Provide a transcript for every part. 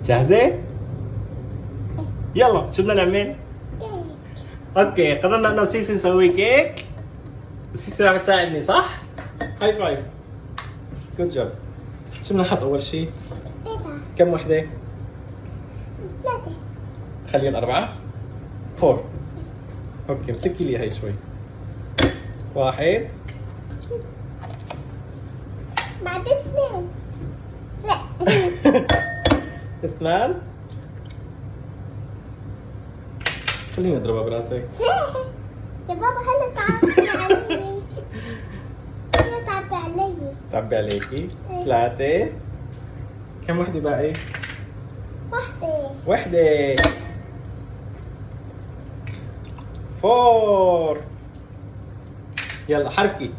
جاهزة؟ يلا شو بدنا نعمل؟ كيك. اوكي قررنا انه سيسي نسوي كيك. سيسي عم تساعدني صح؟ هاي فايف. جود جوب. شو بدنا نحط اول شيء؟ بيضة. كم وحدة؟ 3. خليهم 4 4. اوكي مسكي لي هاي شوي. 1 بعدين 2. لا. 2. خليني اضربها براسك. يا بابا هلا تعبي علي. هلا تعبي علي. تعبي عليكي. 3. كم وحدة باقي؟ 1. 1. 4. يلا حركي.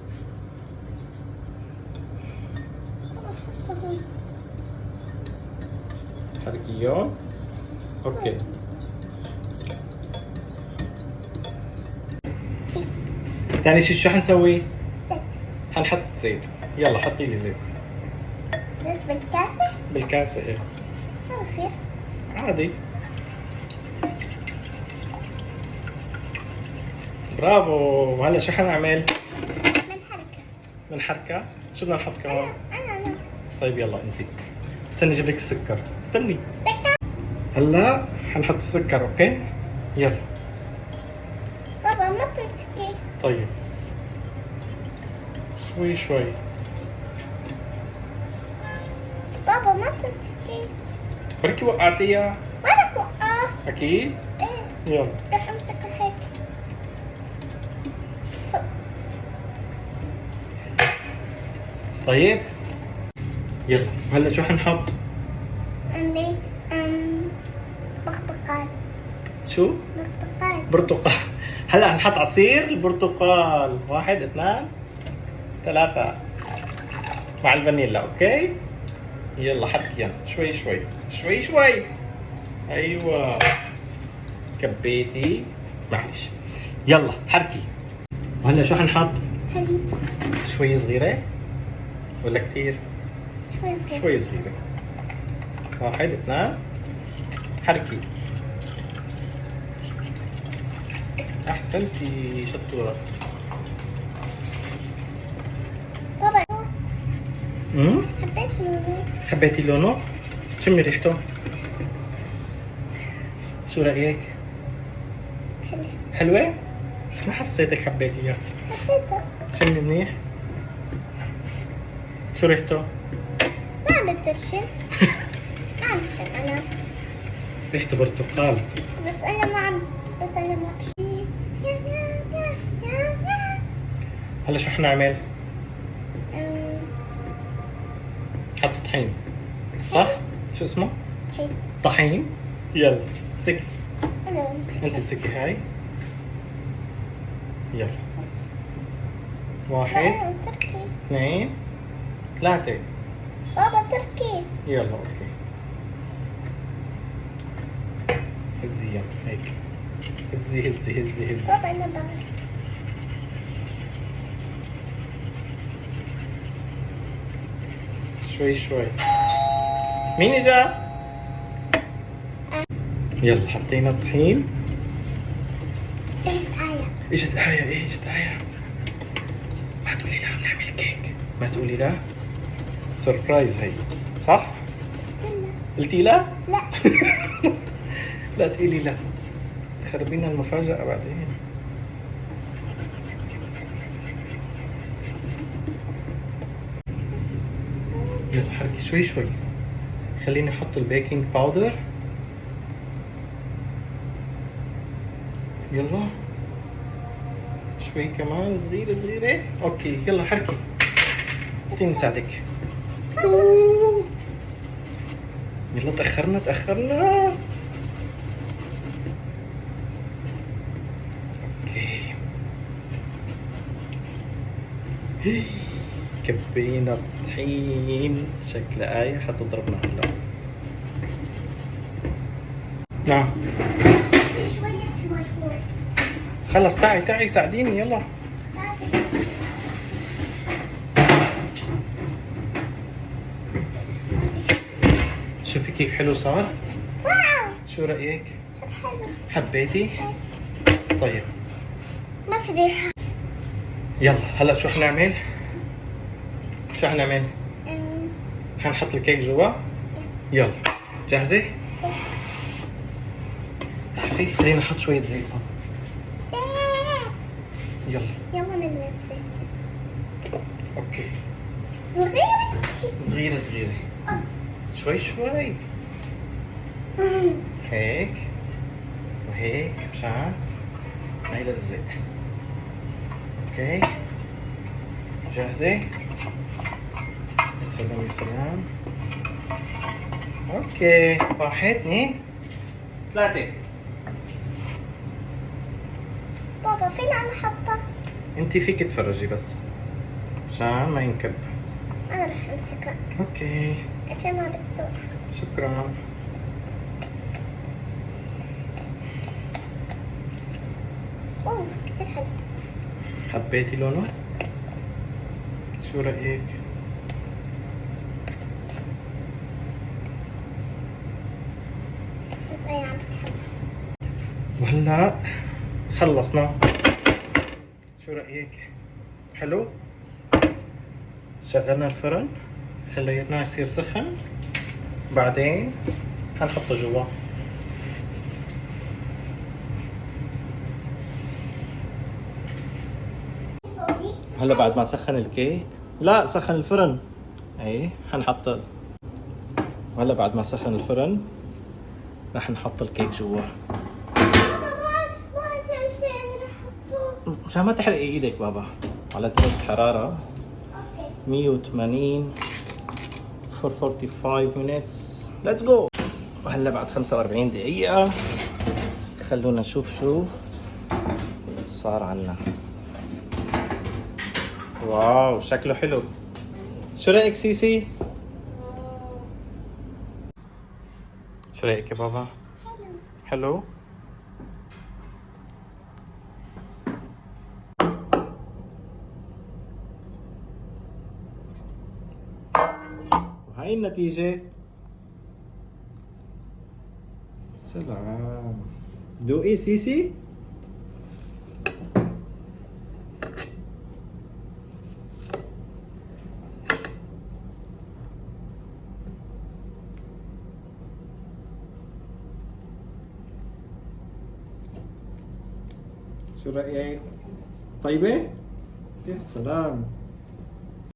حركيهم. اوكي. ثاني شيء شو حنسوي؟ زيت. حنحط زيت. يلا حطي لي زيت. زيت بالكاسة. بالكاسة ايه. ما بصير. عادي. برافو. هلا شو حنعمل؟ من حركة. بنحركها. شو بدنا نحط كمان؟ أنا. طيب يلا انتي. استني اجيب لك السكر. استني. سكر. هلا حنحط السكر اوكي؟ يلا. بابا ما تمسكي. طيب. شوي شوي. بابا ما تمسكي. بركي وقعتيها. ما رح وقع. اكيد؟ ايه يلا. رح امسكها هيك. طيب. يلا هلا شو حنحط؟ أملي برتقال. شو؟ برتقال. برتقال. هلا حنحط عصير البرتقال. 1 2 3 مع الفانيلا اوكي؟ يلا حركي يلا شوي شوي شوي شوي. ايوه كبيتي. معلش. يلا حركي. وهلا شو حنحط؟ حليب. شوي صغيرة ولا كتير؟ شوي صغير. شوي صغيرة. 1 2 حركي. احسنتي شطورة. بابا امم حبيت لونه. حبيتي لونه؟ شمي ريحته. شو رأيك؟ حلو. حلوة؟ ما حسيتك حبيتيها. حبيته. شمي منيح. شو ريحته؟ ما عم بترشم. ما عم بشم أنا. ريحته برتقال. بس أنا ما عم. بس أنا ما بشم. يا يا يا يا يا. هلا شو حنعمل؟ أم، حط طحين صح؟ شو اسمه؟ هي. طحين. يلا امسكي. أنا بمسك. انت امسكي هاي. يلا. لا 1 أنا تركي. 2 3. بابا تركي. يلا اوكي. هزي يلا هيك. هزي هزي هزي هزي. بابا أنا بعرف. شوي شوي. مين اجا؟ يلا حطينا الطحين. إيه آية. اجت آية. ايه اجت آية. ما تقولي لها بنعمل كيك. ما تقولي لها. سربرايز هي صح؟ قلتي لا؟ لا. لا تقولي لا. تخربينا المفاجأة بعدين. يلا حركي شوي شوي. خليني احط البيكنج باودر. يلا شوي كمان صغيرة صغيرة. اوكي يلا حركي. اعطيني مساعدك. يلا تأخرنا تأخرنا. اوكي. كبينا الطحين. شكل آية حتضربنا هلا. نعم. شوية شوي. خلص تعي تعي ساعديني يلا. ساعدك. شوفي كيف حلو صار؟ واو شو رأيك؟ صار حلو. حبيتي؟ طيب ما في ريحة. يلا هلا شو حنعمل؟ شو حنعمل؟ أم، حنحط الكيك جوا؟ يلا جاهزة؟ تعرفي خلينا نحط شوية زيت هون. زيت. يلا يلا نلمس زيت. اوكي صغيرة. صغيرة صغيرة شوي شوي هيك وهيك مشان ما يلزق. اوكي جاهزة؟ يا سلام يا سلام. اوكي 1 2 3. بابا فين أنا حاطة؟ انت فيك تفرجي بس عشان ما ينكب. أنا رح أمسكها اوكي عشان ما بدك تروح. شكرا. أوه كتير حلو. حبيتي لونه؟ شو رأيك؟ بس أنا عم بتحبها. وهلا خلصنا. شو رأيك؟ حلو؟ شغلنا الفرن خليناه يصير سخن بعدين حنحطه جوا. هلا بعد ما سخن الكيك لا سخن الفرن ايه حنحط. وهلا بعد ما سخن الفرن رح نحط الكيك جوا ما تنسى أنا رح أحطه. مشان ما تحرقي ايدك بابا. على درجة حرارة أوكي. 180 for 45 minutes. let's go. وهلا بعد 45 دقيقة خلونا نشوف شو صار عنا. واو شكله حلو. شو رأيك سيسي؟ شو رأيك يا بابا؟ حلو. حلو؟ وهاي النتيجة. سلام. دوقي سيسي. شو رأيك؟ طيبة؟ يا سلام.